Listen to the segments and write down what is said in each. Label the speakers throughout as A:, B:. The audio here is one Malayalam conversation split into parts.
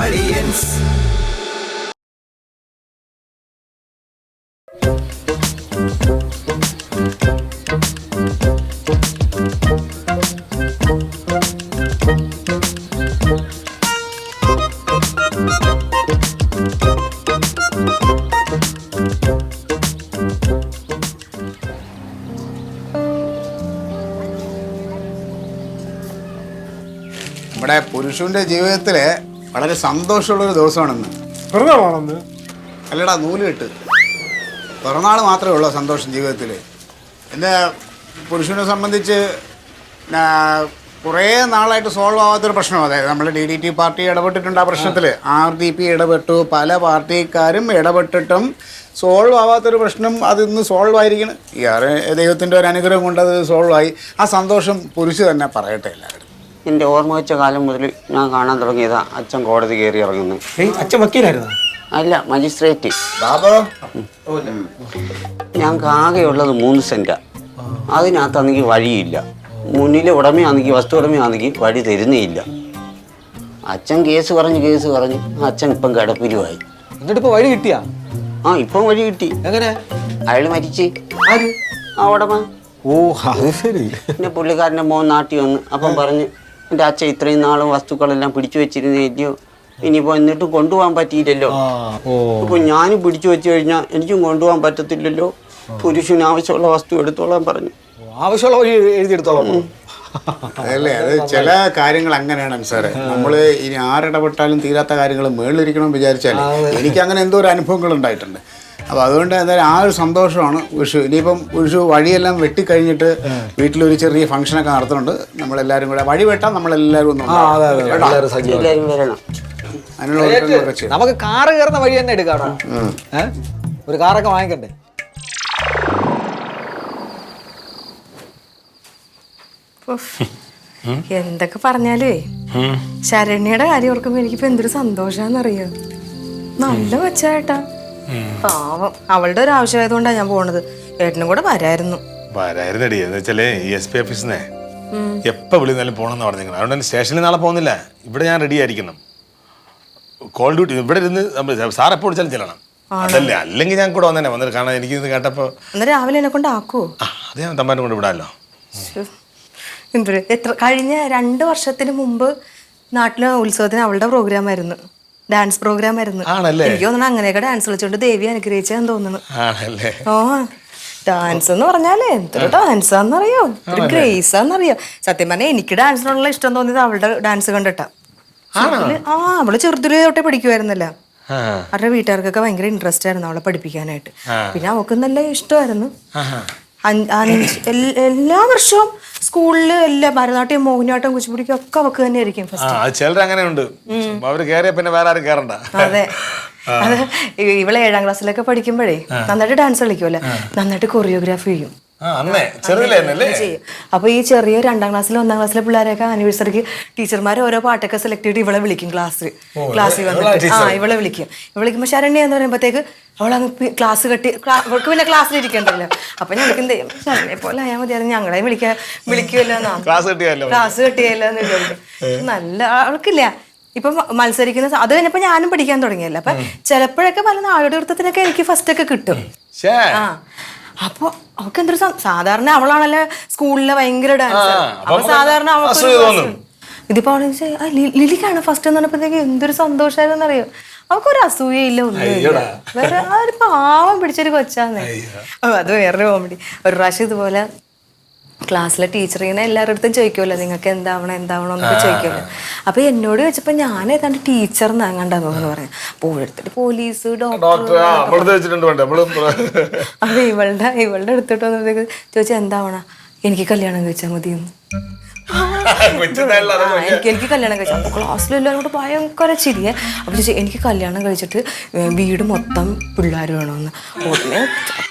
A: Audience.
B: നമ്മുടെ പുരുഷന്റെ ജീവിതത്തില് വളരെ സന്തോഷമുള്ളൊരു ദിവസമാണെന്ന്.
C: പിറന്നാളാണെന്ന്
B: അല്ലടാ, നൂല് കെട്ട്. പിറന്നാൾ മാത്രമേ ഉള്ളൂ സന്തോഷം ജീവിതത്തിൽ. എൻ്റെ പുരുഷനെ സംബന്ധിച്ച് കുറേ നാളായിട്ട് സോൾവ് ആവാത്തൊരു പ്രശ്നം. അതായത് നമ്മൾ DDT പാർട്ടി ഇടപെട്ടിട്ടുണ്ട് ആ പ്രശ്നത്തിൽ. RDP ഇടപെട്ടു, പല പാർട്ടിക്കാരും ഇടപെട്ടിട്ടും സോൾവ് ആവാത്തൊരു പ്രശ്നം അതിന്ന് സോൾവ് ആയിരിക്കണം. ദൈവത്തിൻ്റെ ഒരു അനുഗ്രഹം കൊണ്ട് അത് സോൾവ് ആയി. ആ സന്തോഷം പുരുഷ തന്നെ പറയട്ടെ എല്ലാവരും.
D: എൻ്റെ ഓർമ്മ വെച്ച കാലം മുതൽ ഞാൻ കാണാൻ തുടങ്ങിയതാ അച്ഛൻ കോടതി കയറി ഇറങ്ങുന്നു.
C: അച്ഛൻ വക്കീലായിരുന്നു?
D: അല്ല, മജിസ്ട്രേറ്റ്.
B: ബാബോ,
D: ഞങ്ങൾക്ക് ആകെയുള്ളത് 3 സെൻറ്റാ. അതിനകത്താണെങ്കിൽ വഴിയില്ല. മുന്നിലെ ഉടമയാണെങ്കിൽ വസ്തു ഉടമയാണെങ്കിൽ വഴി തരുന്നേയില്ല. അച്ഛൻ കേസ് പറഞ്ഞ് അച്ഛൻ ഇപ്പം കിടപ്പിലുമായി.
C: എന്നിട്ടിപ്പോ വഴി കിട്ടിയാ?
D: ആ, ഇപ്പം വഴി കിട്ടി.
C: എങ്ങനെ?
D: അയാൾ മരിച്ച്.
C: ആര്?
D: ആ ഉടമ.
C: ഓ, അത് ശരി.
D: പിന്നെ പുള്ളിക്കാരൻ്റെ മോൻ നാട്ടിൽ വന്ന് അപ്പം പറഞ്ഞ് എൻ്റെ അച്ഛൻ ഇത്രയും നാളും വസ്തുക്കളെല്ലാം പിടിച്ചു വെച്ചിരുന്നില്ലയോ, ഇനിയിപ്പോൾ എന്നിട്ടും കൊണ്ടുപോകാൻ പറ്റിയില്ലല്ലോ. ഇപ്പൊ ഞാനും പിടിച്ചു വെച്ച് കഴിഞ്ഞാൽ എനിക്കും കൊണ്ടുപോകാൻ പറ്റത്തില്ലല്ലോ. പുരുഷന് ആവശ്യമുള്ള വസ്തു എടുത്തോളാൻ പറഞ്ഞു.
C: ആവശ്യമുള്ള വഴി എഴുതിയെടുത്തോളാം.
B: അതല്ലേ, അത് ചില കാര്യങ്ങൾ അങ്ങനെയാണ് സാറേ. നമ്മൾ ഇനി ആരിടപെട്ടാലും തീരാത്ത കാര്യങ്ങൾ മേളിലിരിക്കണം വിചാരിച്ചാൽ എനിക്ക് അങ്ങനെ എന്തോ ഒരു അനുഭവങ്ങൾ ഉണ്ടായിട്ടുണ്ട്. അപ്പോൾ അതുകൊണ്ട് എന്തായാലും ആ ഒരു സന്തോഷമാണ് വിഷു. ഇനിയിപ്പം വിഷു വഴിയെല്ലാം വെട്ടിക്കഴിഞ്ഞിട്ട് വീട്ടിലൊരു ചെറിയ ഫംഗ്ഷനൊക്കെ നടത്തുന്നുണ്ട്. നമ്മളെല്ലാവരും കൂടെ വഴി വെട്ടാൻ നമ്മളെല്ലാവരും ഒന്നും
C: നമുക്ക് കാറ് കയറുന്ന വഴി തന്നെ എടുക്കാണോ? ഒരു കാറൊക്കെ വാങ്ങിക്കണ്ടേ?
E: എന്തൊക്കെ പറഞ്ഞാലേ ശരണ്യയുടെ കാര്യം ഓർക്കുമ്പോ എനിക്കിപ്പോ എന്തൊരു സന്തോഷാന്നറിയോ. നല്ല കൊച്ചായിട്ടാ, പാവം. അവളുടെ ഒരു ആവശ്യമായതുകൊണ്ടാണ് ഞാൻ പോണത്. ഏട്ടനും കൂടെ വരായിരുന്നടി.
F: എന്ന് വെച്ചാലേ ഈ SP ഓഫീസിനെ എപ്പോ വിളിന്നാലും പോണെന്ന് പറഞ്ഞു. അതുകൊണ്ട് സ്റ്റേഷനിൽ നാളെ പോകുന്നില്ല. ഇവിടെ ഞാൻ റെഡി ആയിരിക്കണം. കോൾ ഡ്യൂട്ടി ഇവിടെ ഇരുന്ന് സാർ എപ്പോൾ വിളിച്ചാലും ചെല്ലണം. അതല്ലേ, അല്ലെങ്കിൽ ഞാൻ കൂടെ വന്നേനെ വന്നിട്ട് കാണാൻ. എനിക്ക് ഇത് കേട്ടപ്പോ
E: രാവിലെ എന്നെ കൊണ്ട് ആക്കുവോ?
F: അത് ഞാൻ തമ്മാനെ കൊണ്ട് വിടാമല്ലോ.
E: കഴിഞ്ഞ 2 വർഷത്തിന് മുമ്പ് നാട്ടിലെ ഉത്സവത്തിന് അവളുടെ പ്രോഗ്രാം ആയിരുന്നു, ഡാൻസ് പ്രോഗ്രാം ആയിരുന്നു. എനിക്ക് തോന്നുന്നു അങ്ങനെയൊക്കെ ഡാൻസ് കളിച്ചോണ്ട് ദേവി അനുഗ്രഹിച്ചാന്ന് തോന്നുന്നു. ഓ, ഡാൻസ് എന്ന് പറഞ്ഞാലേ എന്തൊരു ഡാൻസാന്നറിയോ, ഒരു ഗ്രേസാന്നറിയോ. സത്യം പറഞ്ഞാൽ എനിക്ക് ഡാൻസിനുള്ള ഇഷ്ടം തോന്നിയത് അവളുടെ ഡാൻസ് കണ്ടിട്ടാ. അവള് ചെറുതില് തൊട്ടേ പഠിക്കുമായിരുന്നല്ലോ. അവരുടെ വീട്ടുകാർക്കൊക്കെ ഭയങ്കര ഇൻട്രസ്റ്റ് ആയിരുന്നു അവളെ പഠിപ്പിക്കാനായിട്ട്. പിന്നെ അവൾക്ക് നല്ല ഇഷ്ടമായിരുന്നു. എല്ലാ വർഷവും സ്കൂളില് എല്ലാ ഭരതനാട്യം, മോഹിനിയാട്ടം, കുച്ചിപ്പുടിക്കും ഒക്കെ അവക്ക് തന്നെ ആയിരിക്കും
F: ഫസ്റ്റ്. അങ്ങനെയുണ്ട്, അവര് കേറിയ പിന്നെ വേറെ ആരും കേറണ്ട.
E: അതെ, അത് ഇവളെ 7ാം ക്ലാസ്സിലൊക്കെ പഠിക്കുമ്പോഴേ നന്നായിട്ട് ഡാൻസ് കളിക്കുമല്ലോ, നന്നായിട്ട് കൊറിയോഗ്രാഫി ചെയ്യും. അപ്പൊ ഈ ചെറിയ 2ാം ക്ലാസ്സിലും 1ാം ക്ലാസ്സിലെ പിള്ളേരെയൊക്കെ ആനിവേഴ്സറിക്ക് ടീച്ചർമാർ ഓരോ പാട്ടൊക്കെ സെലക്ട് ചെയ്തിട്ട് ഇവളെ വിളിക്കും. ക്ലാസ്സിൽ വന്നിട്ട് ഇവളെ വിളിക്കുമ്പോ ശരണ്യ എന്ന് പറയുമ്പോഴത്തേക്ക് അവളങ്ങ് ക്ലാസ് കെട്ടി, അവൾക്ക് പിന്നെ ക്ലാസ്സിലിരിക്കണ്ടല്ലോ. അപ്പൊ ഞങ്ങൾക്ക് എന്ത് ചെയ്യും, ശരണ്യെ പോലെ ആയാൽ മതിയായിരുന്നു, ഞങ്ങളെയും വിളിക്കുമല്ലോ, ക്ലാസ് കെട്ടിയല്ലോ എന്ന് വിചാരിക്കും. നല്ല അവൾക്കില്ല. ഇപ്പൊ മത്സരിക്കുന്ന അത് കഴിഞ്ഞപ്പോ ഞാനും പഠിക്കാൻ തുടങ്ങിയല്ലോ. അപ്പൊ ചിലപ്പോഴൊക്കെ പല നാടോടിനൃത്തത്തിനൊക്കെ എനിക്ക് ഫസ്റ്റ് ഒക്കെ കിട്ടും. അപ്പൊ അവൾക്ക് എന്തൊരു സാധാരണ അവളാണല്ലോ സ്കൂളിലെ ഭയങ്കര ഡാൻസ്. അപ്പൊ സാധാരണ അവൾക്ക് ഇതിപ്പോ ലിലിക്കാണ് ഫസ്റ്റ് എന്ന് പറഞ്ഞപ്പോഴത്തേക്ക് എന്തൊരു സന്തോഷമായിരുന്നു അറിയോ. അവൾക്കൊരു അസൂയയില്ല, ഒന്നുമില്ല. വേറെ ആ ഒരു പാവം പിടിച്ചൊരു കൊച്ചാന്ന്. അത് വേറൊരു കോമഡി. ഒരു പ്രാവശ്യം ഇതുപോലെ ക്ലാസ്സിലെ ടീച്ചർ ഇങ്ങനെ എല്ലാവരുടെ അടുത്തും ചോദിക്കുമല്ലോ, നിങ്ങൾക്ക് എന്താവണം എന്നൊക്കെ ചോദിക്കുമല്ലോ. അപ്പൊ എന്നോട് ചോദിച്ചപ്പോ ഞാൻ ഏതാണ്ട് ടീച്ചർ എന്നാങ്ങണ്ടെന്ന് പറഞ്ഞു. അപ്പോൾ എടുത്തിട്ട് പോലീസ്, ഡോക്ടർ. അപ്പൊ ഇവളുടെ അടുത്തിട്ട് വന്നപ്പോഴത്തേക്ക് ചോദിച്ചാൽ എന്താവണം, എനിക്ക് കല്യാണം കഴിച്ചാൽ മതിയെന്ന്. എനിക്ക് കല്യാണം കഴിച്ചു. അപ്പൊ ക്ലാസ്സിലെല്ലാവരും കൂടെ ഭയങ്കര ചിരിയെ. അപ്പൊ എനിക്ക് കല്യാണം കഴിച്ചിട്ട് വീട് മൊത്തം പിള്ളേർ വേണമെന്ന്. ഉടനെ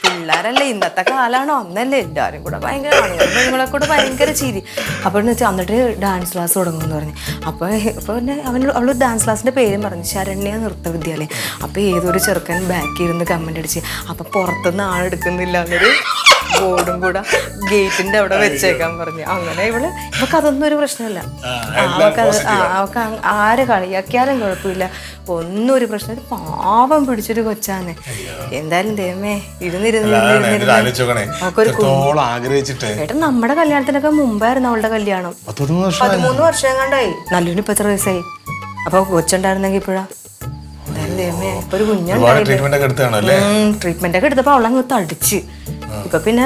E: പിള്ളേരല്ലേ, ഇന്നത്തെ കാലമാണോ, അന്നല്ലേ എല്ലാവരും കൂടെ ഭയങ്കര നിങ്ങളെ കൂടെ ഭയങ്കര ചിരി. അപ്പോൾ വെച്ചാൽ എന്നിട്ട് ഡാൻസ് ക്ലാസ് തുടങ്ങുമെന്ന് പറഞ്ഞു. അപ്പോൾ പിന്നെ അവള് ഡാൻസ് ക്ലാസ്സിന്റെ പേരും പറഞ്ഞു, ശരണ്യ നൃത്ത വിദ്യാലയം. അപ്പൊ ഏതൊരു ചെറുക്കൻ ബാക്കിൽ ഇരുന്ന് കമന്റ് അടിച്ച്, അപ്പൊ പുറത്തുനിന്ന് ആളെടുക്കുന്നില്ല എന്നൊരു ബോർഡും കൂടെ ഗേറ്റിന്റെ അവിടെ വെച്ചേക്കാൻ പറഞ്ഞു. അങ്ങനെ ഇവക്ക് അതൊന്നും ഒരു പ്രശ്നമല്ല. അവക്ക് ആരെ കളിയാക്കിയാലും കുഴപ്പമില്ല, ഒന്നും ഒരു പ്രശ്നം. പാവം പിടിച്ചൊരു കൊച്ചാണ്. എന്തായാലും ദൈവമേ ഏട്ടാ നമ്മുടെ കല്യാണത്തിനൊക്കെ മുമ്പായിരുന്നു അവളുടെ കല്യാണം. 13 വർഷം കണ്ടായി. നല്ലൊരു ഇപ്പൊ എത്ര വയസ്സായി? അപ്പൊ കൊച്ചുണ്ടായിരുന്നെങ്കിൽ ഇപ്പഴാ. എന്തായാലും ദൈവമേ ഇപ്പൊ ഒരു ട്രീറ്റ്മെന്റ് ഒക്കെ എടുത്തപ്പോ അവളങ്ങ് തടിച്ച്. ഇപ്പൊ പിന്നെ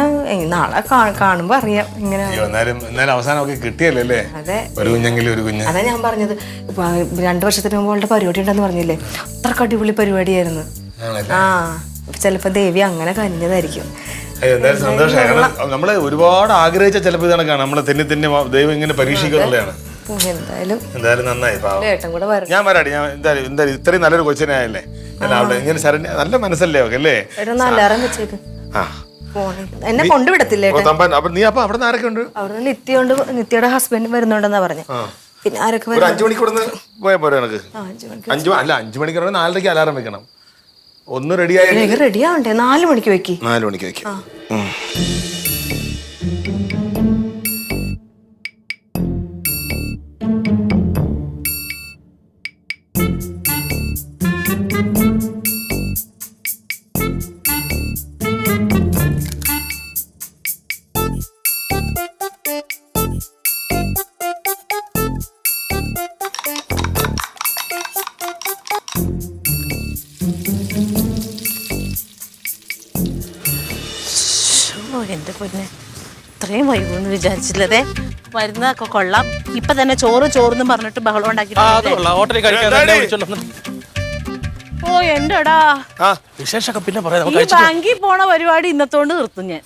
E: നാളെ കാണുമ്പോ അറിയാം ഇങ്ങനെ. അതെ, അതാ ഞാൻ പറഞ്ഞത്. 2 വർഷത്തിന് മുമ്പ് അവളുടെ പരിപാടി ഉണ്ടെന്ന് പറഞ്ഞില്ലേ, അത്രക്ക് അടിപൊളി പരിപാടിയായിരുന്നു. ആ ചിലപ്പോ ദേവി അങ്ങനെ കനിഞ്ഞതായിരിക്കും.
F: നമ്മള് ഒരുപാട് ആഗ്രഹിച്ച ചിലപ്പോ ഇതാണ് കാണാം. നമ്മളെ തന്നെ ദൈവം ഇങ്ങനെ പരീക്ഷിക്കുന്നുള്ളതാണ്. എന്തായാലും നന്നായി. ഞാൻ വരാടി. ഞാൻ എന്തായാലും ഇത്രയും നല്ലൊരു കൊച്ചിനെ ആയല്ലേ. ഇങ്ങനെ ശരണ്യ നല്ല മനസ്സല്ലേ ഒക്കെ അല്ലേ.
E: എന്നെ കൊണ്ടുവിടത്തില്ലേ?
F: നീ അപ്പൊ അവിടെ ആരൊക്കെ ഉണ്ട്?
E: അവിടെ നിത്യയുടെ ഹസ്ബൻഡ് വരുന്നുണ്ടെന്നാ പറഞ്ഞു. പിന്നെ ആരൊക്കെ
F: 5 മണിക്ക് പോയാ പോരെ എനിക്ക്? 5 മണിക്ക് 4:30 അലാറം വെക്കണം. ഒന്ന്
E: റെഡിയാവണ്ടേ? 4 മണിക്ക് വെക്കി.
F: 4 മണിക്ക് വെക്കി.
A: എന്റെ പൊന്നെ, ഇത്രയും വൈകുമെന്ന് വിചാരിച്ചില്ലതേ. വരുന്നതൊക്കെ കൊള്ളാം. ഇപ്പൊ തന്നെ ചോറെന്ന് പറഞ്ഞിട്ട് ബഹളം ഉണ്ടാക്കി. ഓ എന്റെടാ ഈ ബാങ്കിൽ പോണ പരിപാടി ഇന്നത്തോണ്ട് നിർത്തും ഞാൻ.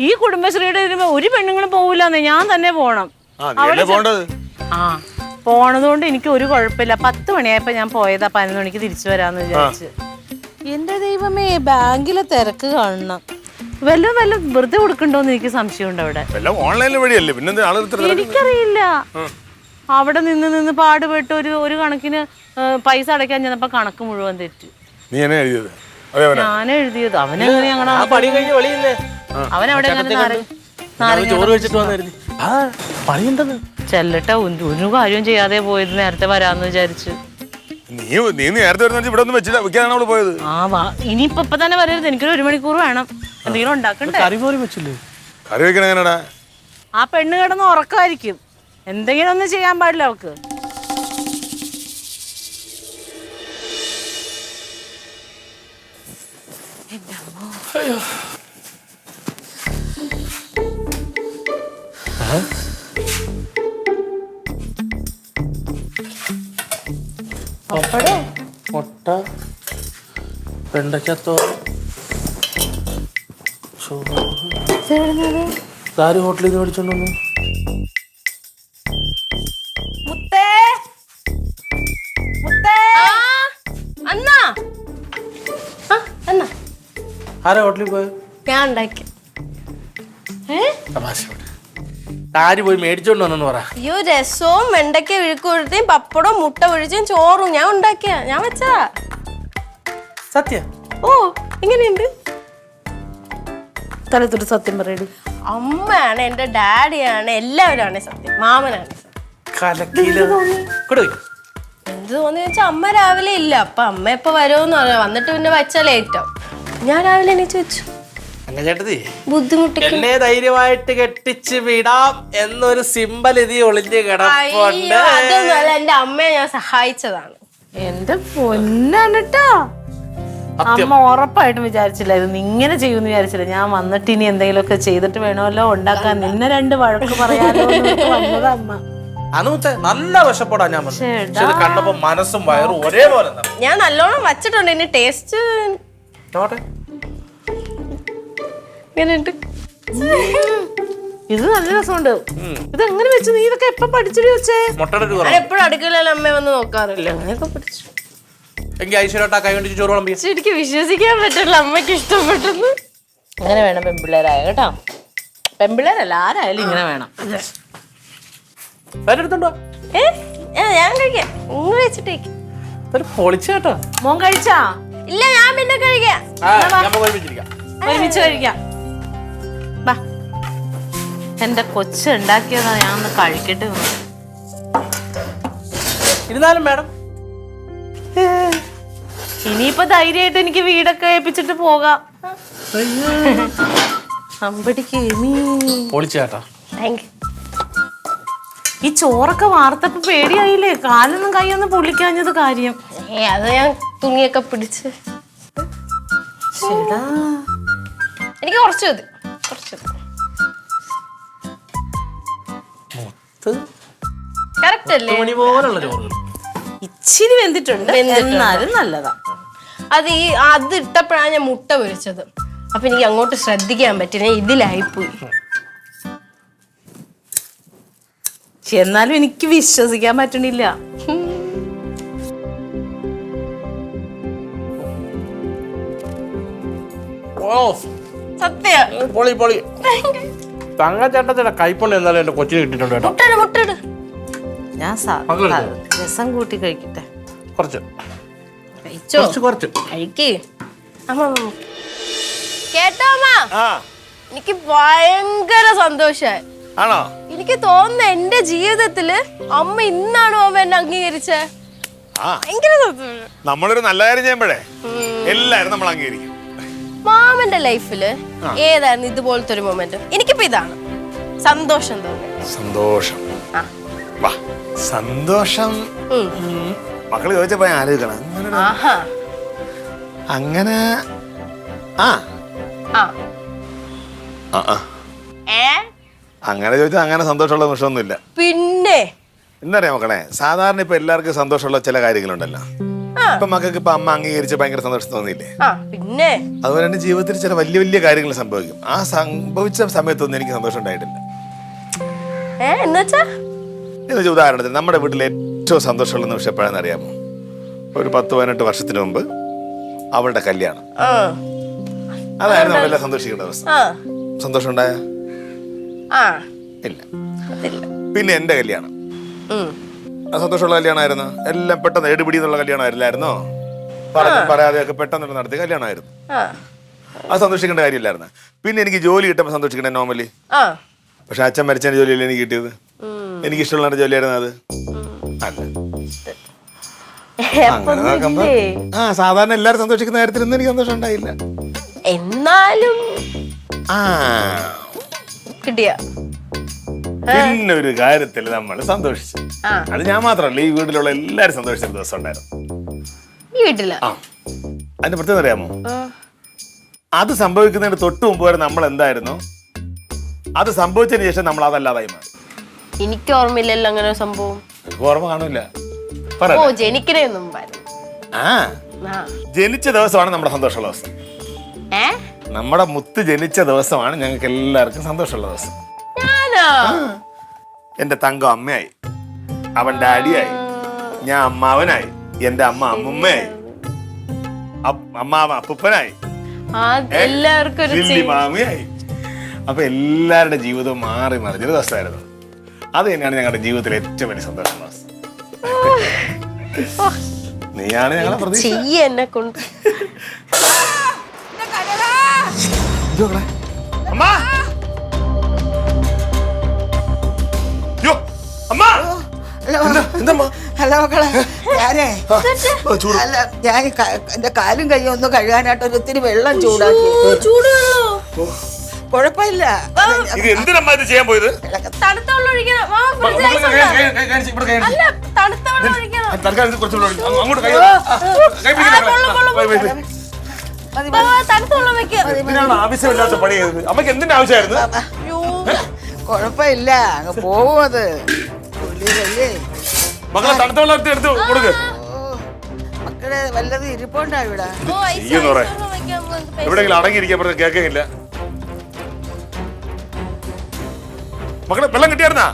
A: ഈ കുടുംബശ്രീയുടെ ഒരു പെണ്ണുങ്ങളും പോവില്ലെന്നേ, ഞാൻ തന്നെ പോണം. പോണതുകൊണ്ട് എനിക്ക് ഒരു കുഴപ്പമില്ല. 10 മണിയായപ്പോ ഞാൻ പോയതാ. 11 മണിക്ക് തിരിച്ചു വരാന്ന് വിചാരിച്ച്. എന്റെ ദൈവമേ, ബാങ്കിലെ തിരക്ക് കാണണം. വല്ലതും വെറുതെ കൊടുക്കണ്ടോന്ന് എനിക്ക് സംശയമുണ്ട്. അവിടെ എനിക്കറിയില്ല. അവിടെ നിന്ന് പാടുപെട്ട് ഒരു കണക്കിന് പൈസ അടയ്ക്കാൻ ചെന്നപ്പോ കണക്ക് മുഴുവൻ തെറ്റി. ഞാൻ എഴുതിയത് അവനെങ്ങനെ അവനവിടെ ചെല്ലട്ട ഒരു കാര്യം ചെയ്യാതെ പോയത്. നേരത്തെ വരാന്ന് വിചാരിച്ച്. ഇനിയിപ്പൊ തന്നെ വരരുത്. എനിക്കൊരു 1 മണിക്കൂർ വേണം. എന്തെങ്കിലും ഉണ്ടാക്കണ്ടേ? ആ പെണ്ണ് കിടന്ന് ഉറക്കമായിരിക്കും. എന്തെങ്കിലും ഒന്നും ചെയ്യാൻ പാടില്ല അവക്ക്.
G: മുട്ട, വെണ്ടയ്ക്കത്തോ, ഹോട്ടലിൽ നിന്ന് മേടിച്ചോണ്ടു. ആരാ ഹോട്ടലിൽ പോയത്?
A: ഞാൻ ഉണ്ടാക്കി.
G: പോയി മേടിച്ചോണ്ട് വന്നെന്ന് പറ.
A: അയ്യോ, രസവും വെണ്ടയ്ക്ക വിഴുക്കുകൊടുത്തേയും പപ്പടവും മുട്ട ഒഴിച്ചും ചോറും ഞാൻ ഉണ്ടാക്കിയ. ഞാൻ വെച്ചാ
G: സത്യ.
A: ഓ എങ്ങനെയുണ്ട്? തലത്തൊരു സത്യം പറയടി. അമ്മയാണ്, എന്റെ ഡാഡിയാണ്, എല്ലാവരും സത്യം. മാമനാണ് എന്ത് തോന്നി വെച്ചാ അമ്മ രാവിലെ ഇല്ല. അപ്പൊ അമ്മ എപ്പ വരുമെന്ന് പറയാം. വന്നിട്ട് പിന്നെ വെച്ചാ ലേറ്റ് ആവും. ഞാൻ രാവിലെ എണീച്ച് വെച്ചു.
G: എന്നെ ധൈര്യമായിട്ട് കെട്ടിച്ച് വിടാം എന്നൊരു സിമ്പൽ ഇതി ഒളിഞ്ഞ് കിടപ്പുണ്ട്.
A: അതൊന്നുമല്ല, എന്റെ അമ്മയെ ഞാൻ സഹായിച്ചതാണ്. എന്റെ പൊന്നാണ് കേട്ടോ. അമ്മ ഉറപ്പായിട്ടും വിചാരിച്ചില്ല ഇത് ഇങ്ങനെ ചെയ്യുമെന്ന് വിചാരിച്ചില്ല. ഞാൻ വന്നിട്ട് ഇനി എന്തെങ്കിലുമൊക്കെ ചെയ്തിട്ട് വേണമല്ലോ ഉണ്ടാക്കാൻ. നിന്നെ 2 വഴക്ക് പറയാനോ വന്നത് അമ്മ.
G: നല്ല വിശപ്പോടാ ഞാൻ കണ്ടപ്പോ മനസ്സും വയറും ഒരേപോലെ.
A: ഞാൻ നല്ലോണം വച്ചിട്ടുണ്ട്. ഇനി ടേസ്റ്റ് ഇത് നല്ല രസമുണ്ട്. ഇത് എങ്ങനെ വെച്ചു? നീ ഇതൊക്കെ എപ്പോ പഠിച്ചിട്ട് വെച്ചേ? എപ്പോഴും അടുക്കളയിൽ അമ്മ വന്ന് നോക്കാറില്ല. അങ്ങനെയൊക്കെ പഠിച്ചു. എനിക്ക് വിശ്വസിക്കാൻ പറ്റില്ല അമ്മയ്ക്ക് ഇഷ്ടപ്പെട്ടെന്ന്. അങ്ങനെ വേണം പെൺപിള്ളേരായ കേട്ടോ. പെൺപിള്ളേരല്ല, ആരായാലും ഇങ്ങനെ വേണം. ഞാൻ കഴിക്കാം.
G: പൊളിച്ചേട്ടോ.
A: മോൻ കഴിച്ചാ? ഇല്ല, ഞാൻ പിന്നെ കഴിക്കാം. ഒരുമിച്ച് കഴിക്കാം. എന്റെ കൊച്ചു ഉണ്ടാക്കിയതാ, ഞാൻ ഒന്ന് കഴിക്കട്ടെ.
G: ഇരുന്നാലും മേഡം.
A: ഇനിയിപ്പോ ധൈര്യമായിട്ട് എനിക്ക് വീടൊക്കെ ഏൽപ്പിച്ചിട്ട് പോകാം. അമ്പടിക്ക്
G: പൊളിച്ചേട്ടാ.
A: ഈ ചോറൊക്കെ വാർത്തപ്പോ പേടിയായില്ലേ? കാലൊന്നും കൈയൊന്നും പൊള്ളിക്കാഞ്ഞത് കാര്യം.
H: അത് ഞാൻ തുണിയൊക്കെ പിടിച്ച്.
A: ശരിടാ,
H: എനിക്ക് കുറച്ച് മതി, കുറച്ച് കറക്റ്റ് അല്ലേ?
G: തുണി പോലുള്ള ചോറ്.
A: ഇച്ചിരി വെന്തിട്ടുണ്ട്, എന്നാലും നല്ലതാ.
H: അത് ഇട്ടപ്പോഴാണ് ഞാൻ മുട്ട പൊരിച്ചത്. അപ്പൊ എനിക്ക് അങ്ങോട്ട് ശ്രദ്ധിക്കാൻ പറ്റില്ല, ഇതിലായിപ്പോയി.
A: എന്നാലും എനിക്ക് വിശ്വസിക്കാൻ പറ്റണില്ല.
H: സത്യ
G: പൊളി പൊളി. തങ്കച്ചേട്ടത്തിന്റെ കൈപ്പുണ്യം എന്നാലും എന്റെ കൊച്ചിന് കിട്ടിയിട്ടുണ്ട് കേട്ടോ.
H: മുട്ടട് മുട്ടട്.
A: ഞാൻ രസം കൂട്ടി കഴിക്കട്ടെ.
G: കുറച്ച്
H: കഴിച്ചോ?
G: കുറച്ച്
H: കഴിക്കേ. കേട്ടോ അമ്മ, എനിക്ക് ഭയങ്കര സന്തോഷായി.
F: ആണോ?
H: എനിക്ക് തോന്നുന്നു എന്റെ ജീവിതത്തില് അമ്മ ഇന്നാണോ അമ്മ എന്നെ അംഗീകരിച്ചേ. ഭയങ്കര സന്തോഷം.
F: നമ്മളൊരു നല്ല കാര്യം ചെയ്യുമ്പോഴേ എല്ലാരും നമ്മൾ അംഗീകരിക്കും.
H: മാമന്റെ ലൈഫില് ഏതായിരുന്നു ഇതുപോലത്തെ ഒരു മൊമെന്റ്? എനിക്കിപ്പോ ഇതാണ് സന്തോഷം തോന്നുന്നത്.
F: സന്തോഷം, സന്തോഷം. മക്കള് ചോദിച്ചപ്പോ ഞാൻ ആലോചിക്കണം. അങ്ങനെ അങ്ങനെ ചോദിച്ചാൽ അങ്ങനെ സന്തോഷമുള്ള നിമിഷമൊന്നുമില്ല.
H: പിന്നെ
F: എന്താ മക്കളെ, സാധാരണ ഇപ്പൊ എല്ലാവർക്കും സന്തോഷമുള്ള ചില കാര്യങ്ങളുണ്ടല്ലോ. ഇപ്പൊ മക്കൾക്ക് ഇപ്പൊ അമ്മ അംഗീകരിച്ച് ഭയങ്കര സന്തോഷം തോന്നിയില്ലേ?
H: പിന്നെ
F: അതുപോലെ തന്നെ ജീവിതത്തിൽ ചില വലിയ വലിയ കാര്യങ്ങൾ സംഭവിക്കും. ആ സംഭവിച്ച സമയത്തൊന്നും എനിക്ക് സന്തോഷം ഉണ്ടായിട്ടില്ല. എന്നുവെച്ചാൽ ഉദാഹരണത്തിന് നമ്മുടെ വീട്ടിൽ ഏറ്റവും സന്തോഷമുള്ള നിമിഷം എപ്പോഴാണെന്ന് അറിയാമോ? ഒരു 10-18 വർഷത്തിന് മുമ്പ് അവളുടെ കല്യാണം. അതായിരുന്നു നമ്മളെല്ലാം സന്തോഷിക്കേണ്ട ദിവസം. സന്തോഷം ഉണ്ടായ ഇല്ല. പിന്നെ എന്റെ കല്യാണം സന്തോഷമുള്ള കല്യാണമായിരുന്നു. എല്ലാം പെട്ടെന്ന് എടുപിടി എന്നുള്ള കല്യാണമായിരുന്നായിരുന്നോ? പറയാതെയൊക്കെ പെട്ടെന്ന് നടത്തിയ കല്യാണമായിരുന്നു. അത് സന്തോഷിക്കേണ്ട കാര്യമില്ലായിരുന്നു. പിന്നെ എനിക്ക് ജോലി കിട്ടുമ്പോൾ സന്തോഷിക്കണേ നോർമലി. പക്ഷെ അച്ഛൻ മരിച്ചതിന്റെ ജോലിയല്ലേ എനിക്ക് കിട്ടിയത്. എനിക്ക് ഇഷ്ടമുള്ള ജോലിയായിരുന്നു അത്. അങ്ങനെ നോക്കുമ്പോ സാധാരണ എല്ലാരും സന്തോഷിക്കുന്ന കാര്യത്തിലൊന്നും എനിക്ക് സന്തോഷം ഉണ്ടായില്ല.
H: എന്നാലും കിട്ടിയ
F: പിന്നെ ഒരു കാര്യത്തിൽ നമ്മൾ സന്തോഷിച്ചു. അത് ഞാൻ മാത്രമല്ല, ഈ വീട്ടിലുള്ള എല്ലാരും സന്തോഷിച്ച ദിവസം ഉണ്ടായിരുന്നു. അതിന്റെ പ്രത്യേകത അറിയാമോ? അത് സംഭവിക്കുന്നതിന് തൊട്ട് മുമ്പ് വരെ നമ്മൾ എന്തായിരുന്നു, അത് സംഭവിച്ചതിന് ശേഷം നമ്മൾ അതല്ലാതായി മാറി.
H: എനിക്ക് ഓർമ്മയില്ലല്ലോ അങ്ങനെ ഒരു സംഭവം.
F: ഓർമ്മ കാണൂല. ജനിച്ച ദിവസമാണ് നമ്മുടെ സന്തോഷമുള്ള ദിവസം. നമ്മുടെ മുത്ത് ജനിച്ച ദിവസമാണ് ഞങ്ങൾക്ക് എല്ലാവർക്കും സന്തോഷമുള്ള ദിവസം. എന്റെ തങ്കം അമ്മയായി, അവൻ ഡാഡിയായി, ഞാൻ അമ്മാവനായി, എന്റെ അമ്മ അമ്മുമ്മയായി, അമ്മാവ അപ്പൂപ്പനായി, മാമിയായി. അപ്പൊ എല്ലാവരുടെ ജീവിതവും മാറി മറിഞ്ഞൊരു ദിവസമായിരുന്നു. അത് തന്നെയാണ് ഞങ്ങളുടെ ജീവിതത്തിലെ ഏറ്റവും വലിയ സന്തോഷം. നീയാണ് ഞങ്ങളെ പ്രതീക്ഷ.
I: ഹലോ മക്കളെ, ഞാനേ അല്ല ഞാൻ എന്റെ കാലും കയ്യും ഒന്ന് കഴുകാനായിട്ട് ഒത്തിരി വെള്ളം ചൂടാക്കി. കുഴപ്പമില്ല.
F: ഇത് എന്തിനമ്മ ഇത് ചെയ്യാൻ പോയത്?
H: തണുത്ത വെള്ളം ഒഴിക്കണം.
F: ആവശ്യമില്ലാത്ത പണി ചെയ്തത് അമ്മക്ക് എന്തിന്റെ ആവശ്യമായിരുന്നു?
I: കുഴപ്പമില്ല, അങ്ങ് പോവും. അത്
F: മക്കളെ തണുത്ത വെള്ളം എടുത്ത് കൊടുക്ക്.
I: മക്കളെ വല്ലതും ഇരിപ്പുണ്ടോ ഇവിടെ?
F: എവിടെയെങ്കിലും അടങ്ങിയിരിക്കാൻ പറഞ്ഞ കേൾക്കുന്നില്ല. മക്കളെ വെള്ളം കിട്ടിയായിരുന്നാ?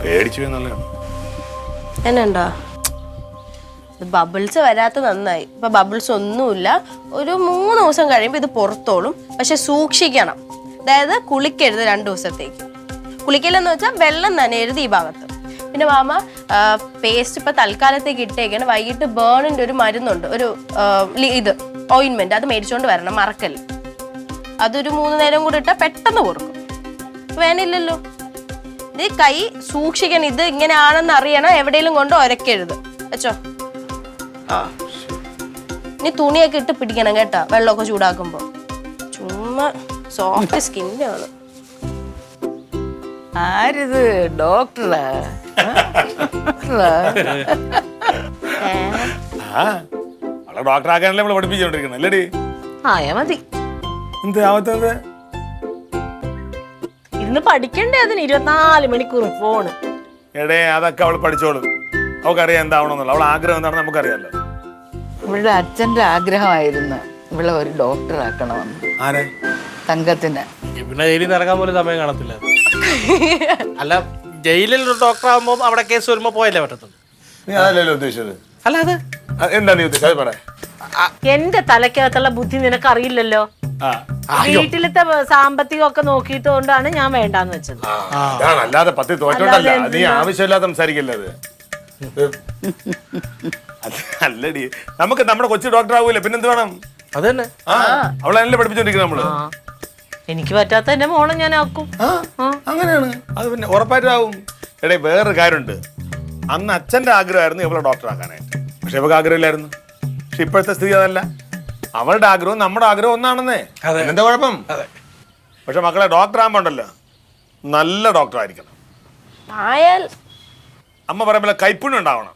F: പേടിച്ചു എന്നുള്ളതാണ്.
H: എന്നുണ്ടോ? ബബിൾസ് വരാത്ത നന്നായി. ഇപ്പൊ ബബിൾസ് ഒന്നുമില്ല. ഒരു 3 ദിവസം കഴിയുമ്പോൾ ഇത് പുറത്തോളും. പക്ഷെ സൂക്ഷിക്കണം. അതായത് കുളിക്കരുത് 2 ദിവസത്തേക്ക്. കുളിക്കലെന്ന് വെച്ചാൽ വെള്ളം നനയരുത് ഈ ഭാഗത്ത്. പിന്നെ മാമ പേസ്റ്റ് ഇപ്പൊ തൽക്കാലത്തേക്ക് ഇട്ടേക്കാണ്. വൈകിട്ട് ബേണിന്റെ ഒരു മരുന്നുണ്ട്, ഒരു ഇത് ഓയിൻമെന്റ്, അത് മേടിച്ചോണ്ട് വരണം, മറക്കല്. അതൊരു 3 നേരം കൂടി ഇട്ടാൽ പെട്ടെന്ന് കൊടുക്കും. വേനില്ലല്ലോ. ഇത് കൈ സൂക്ഷിക്കണം, ഇത് ഇങ്ങനെയാണെന്ന് അറിയണം. എവിടെയെങ്കിലും കൊണ്ട് ഒരക്കരുത് വെച്ചോ. ആ ഇനി തുണിയൊക്കെ ഇട്ട് പിടിക്കണം കേട്ടാ, വെള്ളമൊക്കെ ചൂടാക്കുമ്പോ. ചുമ്മാ സോഫ്റ്റ് സ്കിന്നാണ്.
I: ആരിത്? ഡോക്ടറാ?
F: അവളെ ഡോക്ടർ ആക്കാനല്ലേ നമ്മള് പഠിപ്പിച്ചോണ്ടിരിക്കണം അല്ലേടി?
A: ആയാ മതി.
F: എന്ത് ആവത്തത്?
A: ഇരുന്ന് പഠിക്കണ്ടേ അതിന് 24 മണിക്കൂർ ഫോണ്.
F: എടേ അതൊക്കെ അവള് പഠിച്ചോളും. അവൾക്കറിയാം എന്താവണമെന്നുള്ള. അവളെ ആഗ്രഹം എന്താണെന്ന് നമുക്കറിയാലോ.
I: ഇവളുടെ അച്ഛന്റെ ആഗ്രഹമായിരുന്നു ഇവളെ ഒരു ഡോക്ടർ ആക്കണമെന്ന്.
F: ആരെ?
I: തങ്കത്തിന്.
G: പിന്നെ ജയിലിൽ നിന്ന് ഇറങ്ങാൻ പോലും സമയം കാണത്തില്ല. അല്ല, ജയിലിൽ ഒരു ഡോക്ടർ ആകുമ്പോ അവിടെ കേസ് വരുമ്പോ പോയല്ലേ പറ്റത്തുള്ളൂ.
F: നീ അതല്ലല്ലോ ഉദ്ദേശിച്ചത്.
G: അല്ല അത്
F: എന്താ നീ ഉദ്ദേശിച്ചത്? അത് പറ.
A: എന്റെ തലക്കകത്തുള്ള ബുദ്ധി നിനക്ക് അറിയില്ലല്ലോ. വീട്ടിലത്തെ സാമ്പത്തികമൊക്കെ നോക്കിയിട്ടുകൊണ്ടാണ് ഞാൻ വേണ്ടാന്ന് വെച്ചത്.
F: അതാണ്, അല്ലാതെ പത്തി തോറ്റോണ്ടല്ല. നീ ആവശ്യമില്ലാതെ സംസാരിക്കല്ലേ അത്. അല്ലടി, നമുക്ക് നമ്മുടെ കൊച്ചു ഡോക്ടർ ആവൂല, പിന്നെന്ത് വേണം?
G: അത് തന്നെ.
F: അവളല്ലേ പഠിപ്പിച്ചോണ്ടിരിക്കുന്നത് നമ്മള്.
A: എനിക്ക് പറ്റാത്ത എന്റെ മോളെ ഞാൻ ആക്കും.
F: അങ്ങനെയാണ്. അത് പിന്നെ ഉറപ്പായിട്ടും ആവും. എടേ വേറൊരു കാര്യമുണ്ട്. അന്ന് അച്ഛന്റെ ആഗ്രഹമായിരുന്നു ഇവളെ ഡോക്ടർ ആക്കാനായിട്ട്. പക്ഷെ ഇവക്ക് ആഗ്രഹമില്ലായിരുന്നു. പക്ഷെ ഇപ്പോഴത്തെ സ്ഥിതി അതല്ല. അവളുടെ ആഗ്രഹവും നമ്മുടെ ആഗ്രഹം ഒന്നാണെന്നേ. എന്താ കുഴപ്പം? പക്ഷെ മക്കളെ ഡോക്ടർ ആകുമ്പോണ്ടല്ലോ നല്ല ഡോക്ടർ ആയിരിക്കണം.
H: ആയാൽ
F: അമ്മ പറയുമ്പോൾ കൈപ്പുണ്യം ഉണ്ടാവണം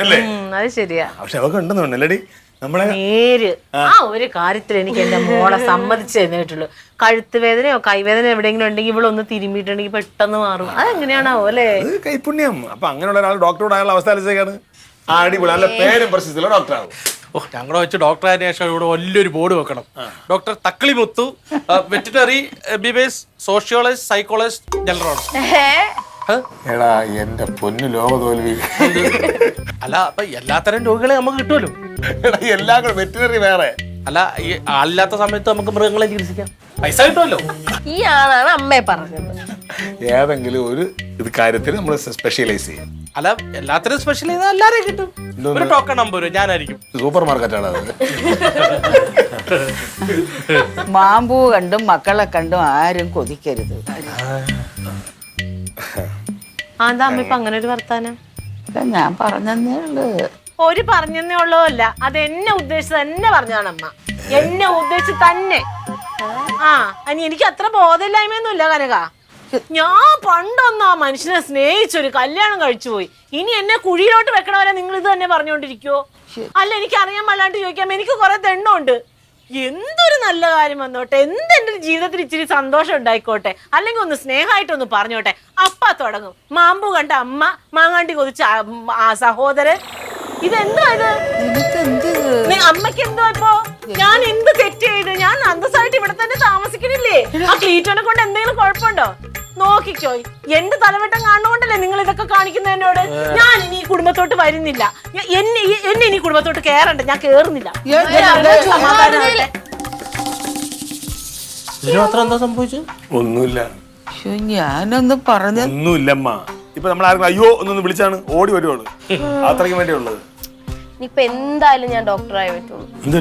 F: അല്ലേ?
A: അത് ശരിയാ.
F: പക്ഷെ അവക്ക് ഉണ്ടെന്ന് തോന്നുന്നല്ലേടി നമ്മളെ
A: നേര്. ആ ഒരു കാര്യത്തിൽ എനിക്ക് എന്റെ മോളെ സമ്മതിച്ചു തന്നിട്ടുള്ളൂ. കഴുത്ത് വേദനയോ കൈവേദനയോ എവിടെയെങ്കിലും ഉണ്ടെങ്കിൽ ഇവളൊന്ന് തിരുമ്മിയിട്ടുണ്ടെങ്കിൽ പെട്ടെന്ന് മാറും. അതെങ്ങനെയാണാവോ അല്ലേ?
F: കൈപ്പുണ്യം. അപ്പൊ അങ്ങനെയുള്ള ഒരാൾ ഡോക്ടറോട് അയാളുടെ അവസ്ഥ ആലോചിക്കാണ്. അടിപൊളി നല്ല പേരും പ്രശസ്തിയുള്ള ഡോക്ടർ ആവും.
G: ഞങ്ങളെ വെച്ച് ഡോക്ടർ ആയതിനു ശേഷം ഇവിടെ വലിയൊരു ബോർഡ് വെക്കണം. Doctor Thakkalimuthu, veterinary MBBS, sociologist, psychologist, general.
F: എടാ എന്റെ പൊന്നു ലോക തോൽവി.
G: അല്ല, അപ്പൊ എല്ലാത്തരം രോഗികളെ നമുക്ക് കിട്ടുമല്ലോ.
F: എടാ എല്ലാം കൂടെ വെറ്റിനറി വേറെ.
G: അല്ല, ഈ ആളില്ലാത്ത സമയത്ത് നമുക്ക് മൃഗങ്ങളെ ചികിത്സിക്കാം, പൈസ കിട്ടുമല്ലോ.
H: ഈ ആളാണ് അമ്മയെ പറഞ്ഞത്.
F: ഏതെങ്കിലും ഒരു ഇത് കാര്യത്തിൽ നമ്മൾ സ്പെഷ്യലൈസ് ചെയ്യും.
G: അല്ല, എല്ലാത്തിനും സ്പെഷ്യൽ ചെയ്താൽ എല്ലാരെയും കിട്ടും. ഒരു ടോക്കൺ നമ്പർ ഞാനായിരിക്കും.
F: സൂപ്പർ മാർക്കറ്റാണ് അത്.
I: മാമ്പൂ കണ്ടും മക്കളെ കണ്ടും ആരും കൊതിക്കരുത്.
A: എന്താ അമ്മ ഇപ്പൊ അങ്ങനെ ഒരു വർത്താനം?
I: ഞാൻ പറഞ്ഞതേ ഉള്ളു.
A: ഒരു പറഞ്ഞെന്നേ ഉള്ളതല്ല, അത് എന്നെ ഉദ്ദേശിച്ച് തന്നെ പറഞ്ഞതാണ് അമ്മ. എന്നെ ഉദ്ദേശിച്ച് തന്നെ. അനി എനിക്ക് അത്ര ബോധമില്ലായ്മയൊന്നുമില്ല കനക. ഞാൻ പണ്ടൊന്നും ആ മനുഷ്യനെ സ്നേഹിച്ചൊരു കല്യാണം കഴിച്ചു പോയി. ഇനി എന്നെ കുഴിയിലോട്ട് വെക്കണവരെ നിങ്ങൾ ഇത് തന്നെ പറഞ്ഞുകൊണ്ടിരിക്കുവോ? അല്ല, എനിക്ക് അറിയാൻ പാടില്ലാണ്ട് ചോദിക്കാം. എനിക്ക് കുറെ തെണ്ണുണ്ട്. എന്തൊരു നല്ല കാര്യം വന്നോട്ടെ, എന്തെന്റെ ജീവിതത്തിൽ ഇച്ചിരി സന്തോഷം ഉണ്ടായിക്കോട്ടെ, അല്ലെങ്കിൽ ഒന്ന് സ്നേഹമായിട്ടൊന്ന് പറഞ്ഞോട്ടെ. അപ്പ തുടങ്ങും മാമ്പു കണ്ട അമ്മ, മാങ്ങാണ്ടി കൊതിച്ച സഹോദരൻ. ഇതെന്താ ഇത്? അമ്മയ്ക്ക് എന്തോ ഇപ്പൊ ഞാൻ എന്ത് തെറ്റ് ചെയ്ത്? ഞാൻ അന്തസ്സായിട്ട് ഇവിടെ തന്നെ താമസിക്കണില്ലേ? ആ ക്ലീറ്റോനെ കൊണ്ട് എന്തെങ്കിലും കുഴപ്പമുണ്ടോ? നോക്കിക്കോ, എന്റെ തലവെട്ടം കാണുകൊണ്ടല്ലേ നിങ്ങൾ ഇതൊക്കെ കാണിക്കുന്നതിനോട്. ഞാൻ ഇനി ഈ കുടുംബത്തോട്ട് വരുന്നില്ല. എന്നെ ഇനി കുടുംബത്തോട്ട് കേറണ്ട. ഞാൻ കേറുന്നില്ല.
G: എന്താ സംഭവിച്ചു?
F: ഒന്നുമില്ല.
I: ഞാനൊന്ന് പറഞ്ഞ
F: ഒന്നുമില്ലമ്മ. ഇപ്പൊ നമ്മൾ ആർക്കും അയ്യോ എന്നൊന്ന് വിളിച്ചാണ് ഓടി വരുവാണ്. അത്രയ്ക്ക് വേണ്ടിയുള്ളത്.
H: ഇനിയിപ്പൊ എന്തായാലും ഞാൻ ഡോക്ടറായി പറ്റുള്ളൂ.
F: എന്താ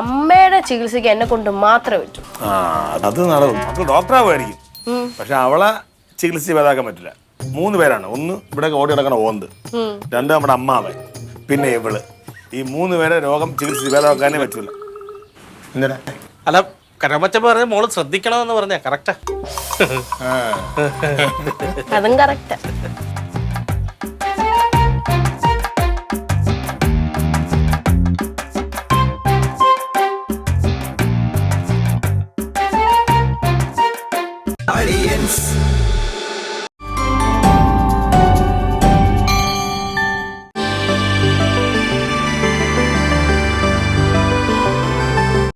H: അമ്മയുടെ ചികിത്സയ്ക്ക് എന്നെ കൊണ്ട് മാത്രമേ പറ്റൂ.
F: അത് നടക്കും. നമുക്ക് ഡോക്ടറാവുമായിരിക്കും. പക്ഷെ അവളെ ചികിത്സ ചെയ്താക്കാൻ പറ്റില്ല. 3 പേരാണ്. ഒന്ന് ഇവിടെ ഓടി നടക്കണ ഓന്ത്, 2 നമ്മുടെ അമ്മാവൻ, പിന്നെ ഇവള്. ഈ 3 പേരെ രോഗം ചികിത്സ ചെയ്താക്കാനേ പറ്റൂല. എന്താ?
G: അല്ല, കരമച്ച പറഞ്ഞ മോള് ശ്രദ്ധിക്കണമെന്ന് പറഞ്ഞ കറക്റ്റാ.
H: അതും കറക്റ്റാ.